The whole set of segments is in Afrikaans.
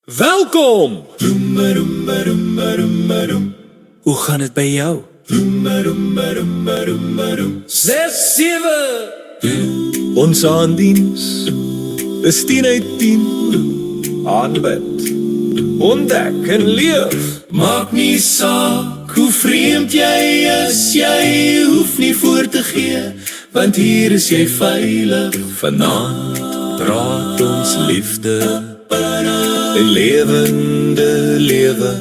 Welkom! Hoe gaan het bij jou? 6, 7. Ons aandiens is 10 uit 10. Aanbid, ontdek en leef. Maak nie saak hoe vreemd jy is, jy hoef nie voor te gee, want hier is jy veilig. Vanaand praat ons liefde, 'n lewende lewe.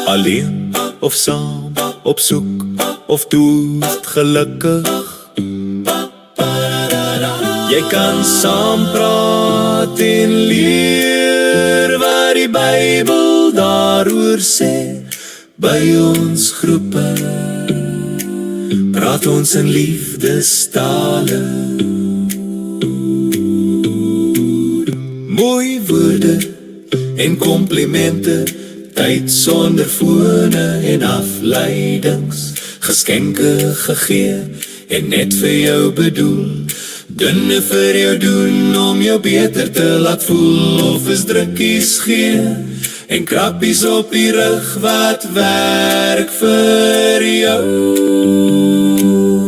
Alleen of saam, op soek of dood gelukkig. Jy kan saam praat en leer wat die Bybel daaroor sê. By ons groepe praat ons in liefdestale. Mooi woorde en komplimente, tyd sonder fone en afleidings, geskenke gegee en net vir jou bedoel, dinge vir jou doen om jou beter te laat voel, of is drukkies gee en krappies op die rug wat werk vir jou.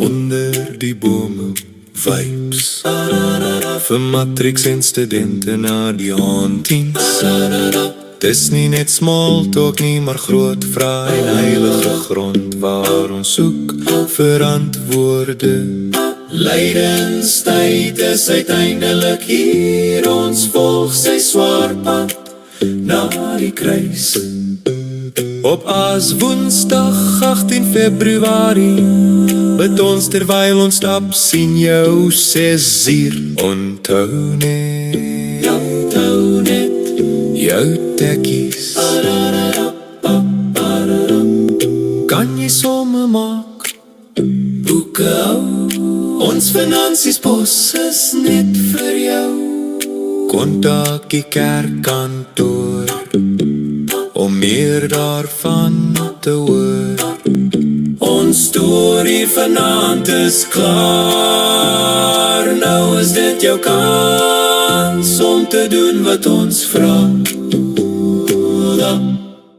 Onder die bome vibes vir matrix en studente na die handdiens. Dis nie net small talk nie, maar groot vrae en heilige grond waar ons soek vir antwoorde. Lydenstyd is uiteindelik hier, ons volg sy swaar pad na die kruis. Op As Woensdag 18 Februarie bid ons terwyl ons stap, sien jou 6 uur. Onthou net jou tekkies. Kan jy somme maak, boeke hou, ons finansies pos is net vir jou. Kontak die kerkkantoor om meer daarvan te hoor. Ons storie vanaand is klaar, nou is dit jou kans om te doen wat ons vra.